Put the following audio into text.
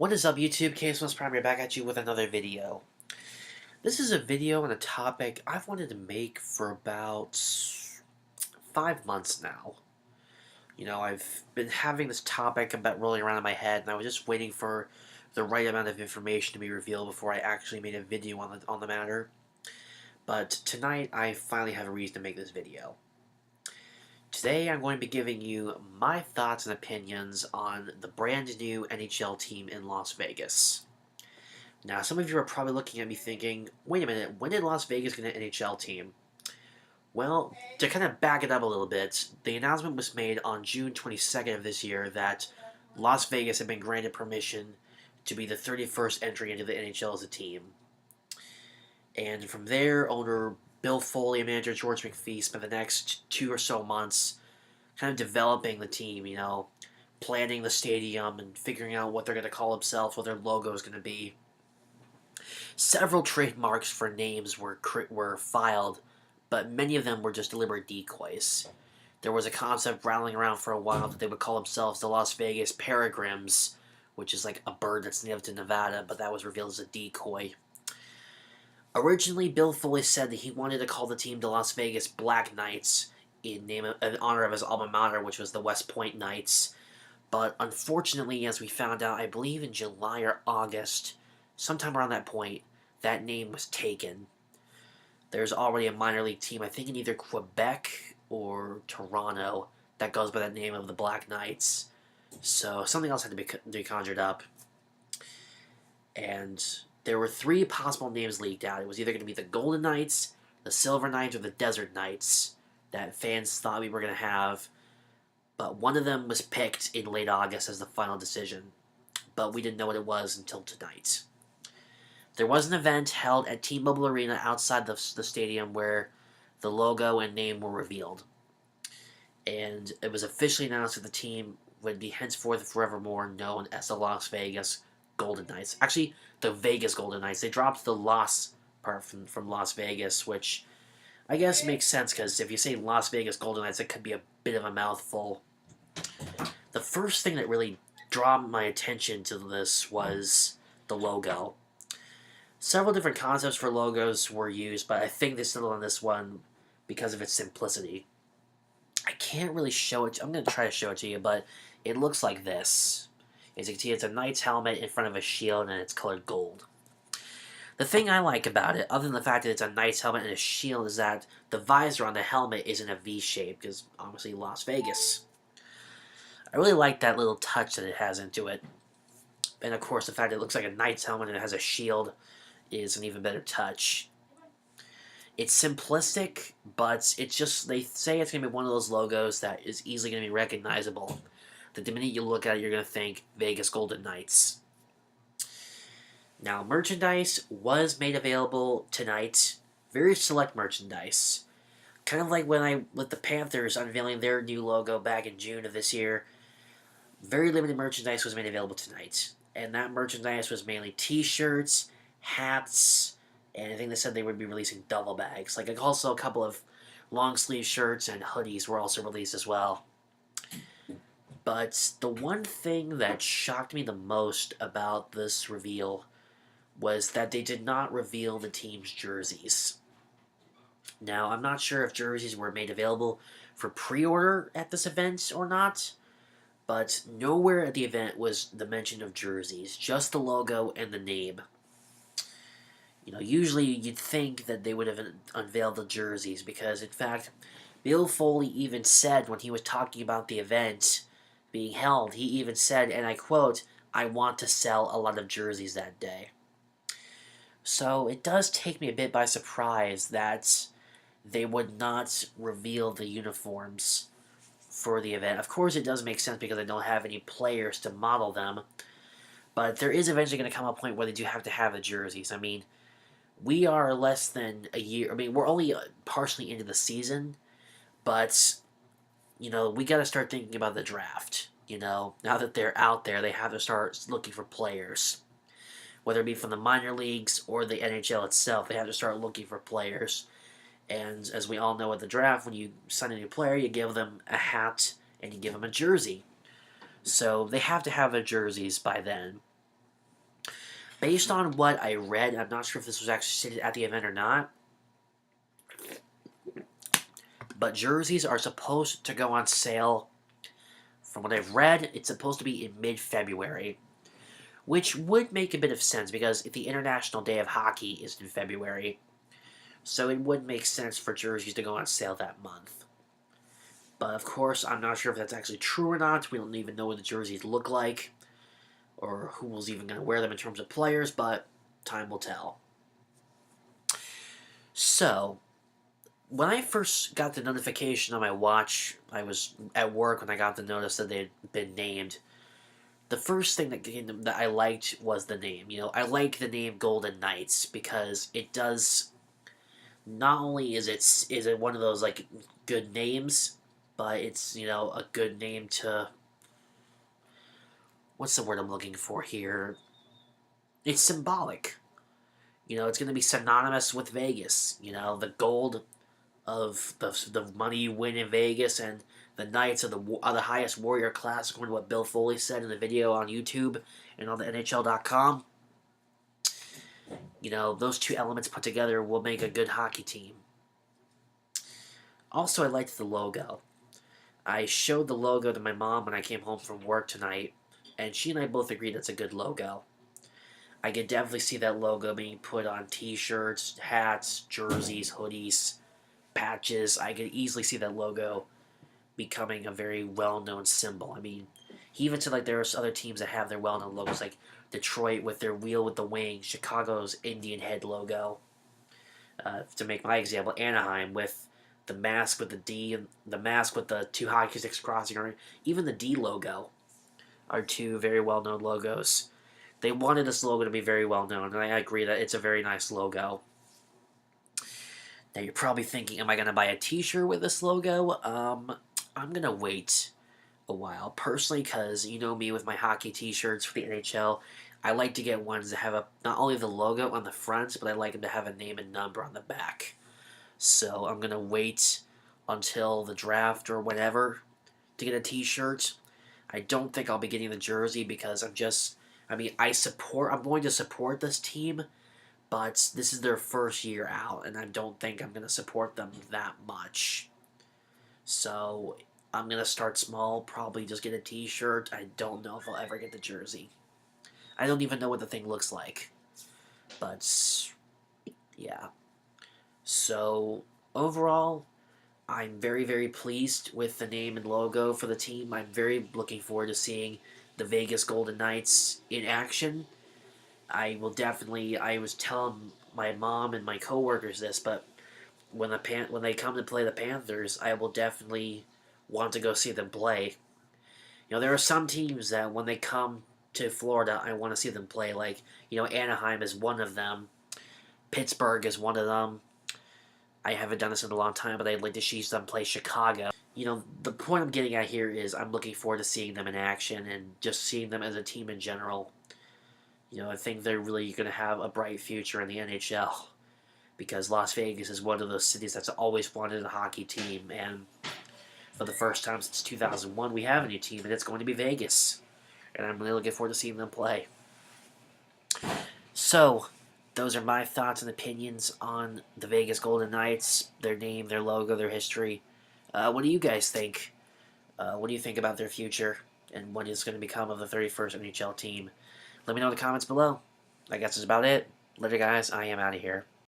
What is up, YouTube? KSMS Prime here, back at you with another video. This is a video on a topic I've wanted to make for about 5 months now. I've been having this topic about rolling around in my head, and I was just waiting for the right amount of information to be revealed before I actually made a video on the matter. But tonight, I finally have a reason to make this video. Today, I'm going to be giving you my thoughts and opinions on the brand new NHL team in Las Vegas. Now, some of you are probably looking at me thinking, wait a minute, when did Las Vegas get an NHL team? Well, to kind of back it up a little bit, the announcement was made on June 22nd of this year that Las Vegas had been granted permission to be the 31st entry into the NHL as a team. And from there, owner Bill Foley and manager George McPhee spent the next 2 or so months kind of developing the team, planning the stadium and figuring out what they're going to call themselves, what their logo is going to be. Several trademarks for names were filed, but many of them were just deliberate decoys. There was a concept rattling around for a while that they would call themselves the Las Vegas Peregrines, which is like a bird that's native to Nevada, but that was revealed as a decoy. Originally, Bill Foley said that he wanted to call the team the Las Vegas Black Knights in honor of his alma mater, which was the West Point Knights. But unfortunately, as we found out, I believe in July or August, sometime around that point, that name was taken. There's already a minor league team, I think in either Quebec or Toronto, that goes by the name of the Black Knights. So something else had to be conjured up. And there were 3 possible names leaked out. It was either going to be the Golden Knights, the Silver Knights, or the Desert Knights that fans thought we were going to have. But one of them was picked in late August as the final decision. But we didn't know what it was until tonight. There was an event held at T-Mobile Arena outside the stadium where the logo and name were revealed. And it was officially announced that the team would be henceforth and forevermore known as the Las Vegas Golden Knights. Actually, the Vegas Golden Knights. They dropped the Las part from Las Vegas, which I guess makes sense because if you say Las Vegas Golden Knights, it could be a bit of a mouthful. The first thing that really drew my attention to this was the logo. Several different concepts for logos were used, but I think they settled on this one because of its simplicity. I can't really show it. I'm going to try to show it to you, but it looks like this. As you can see, it's a knight's helmet in front of a shield, and it's colored gold. The thing I like about it, other than the fact that it's a knight's helmet and a shield, is that the visor on the helmet isn't a V shape, because obviously Las Vegas. I really like that little touch that it has into it. And of course, the fact that it looks like a knight's helmet and it has a shield is an even better touch. It's simplistic, but it's just, they say it's going to be one of those logos that is easily going to be recognizable. That the minute you look at it, you're going to think Vegas Golden Knights. Now, merchandise was made available tonight. Very select merchandise. Kind of like with the Panthers unveiling their new logo back in June of this year. Very limited merchandise was made available tonight. And that merchandise was mainly t-shirts, hats, and I think they said they would be releasing duffel bags. Also a couple of long sleeve shirts and hoodies were also released as well. But the one thing that shocked me the most about this reveal was that they did not reveal the team's jerseys. Now, I'm not sure if jerseys were made available for pre-order at this event or not, but nowhere at the event was the mention of jerseys, just the logo and the name. Usually you'd think that they would have unveiled the jerseys because, in fact, Bill Foley even said when he was talking about the event being held, he even said, and I quote, "I want to sell a lot of jerseys that day." So it does take me a bit by surprise that they would not reveal the uniforms for the event. Of course, it does make sense because they don't have any players to model them, but there is eventually going to come a point where they do have to have the jerseys. I mean, we are less than a year. I mean, we're only partially into the season, but we got to start thinking about the draft. Now that they're out there, they have to start looking for players. Whether it be from the minor leagues or the NHL itself, they have to start looking for players. And as we all know at the draft, when you sign a new player, you give them a hat and you give them a jersey. So they have to have their jerseys by then. Based on what I read, I'm not sure if this was actually stated at the event or not, but jerseys are supposed to go on sale. From what I've read, it's supposed to be in mid-February, which would make a bit of sense because the International Day of Hockey is in February, so it would make sense for jerseys to go on sale that month. But of course, I'm not sure if that's actually true or not. We don't even know what the jerseys look like, or who was even going to wear them in terms of players, but time will tell. So, when I first got the notification on my watch, I was at work when I got the notice that they had been named. The first thing that I liked was the name. I like the name Golden Knights because it does. Not only is it one of those like good names, but it's a good name to. What's the word I'm looking for here? It's symbolic. It's going to be synonymous with Vegas. The gold of the money you win in Vegas and the Knights are the highest warrior class, according to what Bill Foley said in the video on YouTube and on the NHL.com. Those two elements put together will make a good hockey team. Also, I liked the logo. I showed the logo to my mom when I came home from work tonight, and she and I both agreed it's a good logo. I could definitely see that logo being put on t-shirts, hats, jerseys, hoodies, patches. I could easily see that logo becoming a very well-known symbol. I mean, he even said like there's other teams that have their well-known logos, like Detroit with their wheel with the wing, Chicago's Indian head logo. To make my example, Anaheim with the mask with the D and the mask with the two hockey sticks crossing, or even the D logo are two very well-known logos. They wanted this logo to be very well-known, and I agree that it's a very nice logo. Now you're probably thinking, am I going to buy a t-shirt with this logo? I'm going to wait a while. Personally, because you know me with my hockey t-shirts for the NHL, I like to get ones that have not only the logo on the front, but I like them to have a name and number on the back. So I'm going to wait until the draft or whatever to get a t-shirt. I don't think I'll be getting the jersey because I'm going to support this team, but this is their first year out, and I don't think I'm going to support them that much. So I'm going to start small, probably just get a t-shirt. I don't know if I'll ever get the jersey. I don't even know what the thing looks like. But, yeah. So, overall, I'm very, very pleased with the name and logo for the team. I'm very looking forward to seeing the Vegas Golden Knights in action. I was telling my mom and my coworkers this, but when they come to play the Panthers, I will definitely want to go see them play. There are some teams that when they come to Florida, I want to see them play. Like, Anaheim is one of them. Pittsburgh is one of them. I haven't done this in a long time, but I'd like to see them play Chicago. The point I'm getting at here is I'm looking forward to seeing them in action and just seeing them as a team in general. I think they're really going to have a bright future in the NHL because Las Vegas is one of those cities that's always wanted a hockey team, and for the first time since 2001, we have a new team, and it's going to be Vegas. And I'm really looking forward to seeing them play. So, those are my thoughts and opinions on the Vegas Golden Knights, their name, their logo, their history. What do you guys think? What do you think about their future and what is going to become of the 31st NHL team? Let me know in the comments below. I guess that's about it. Later, guys. I am out of here.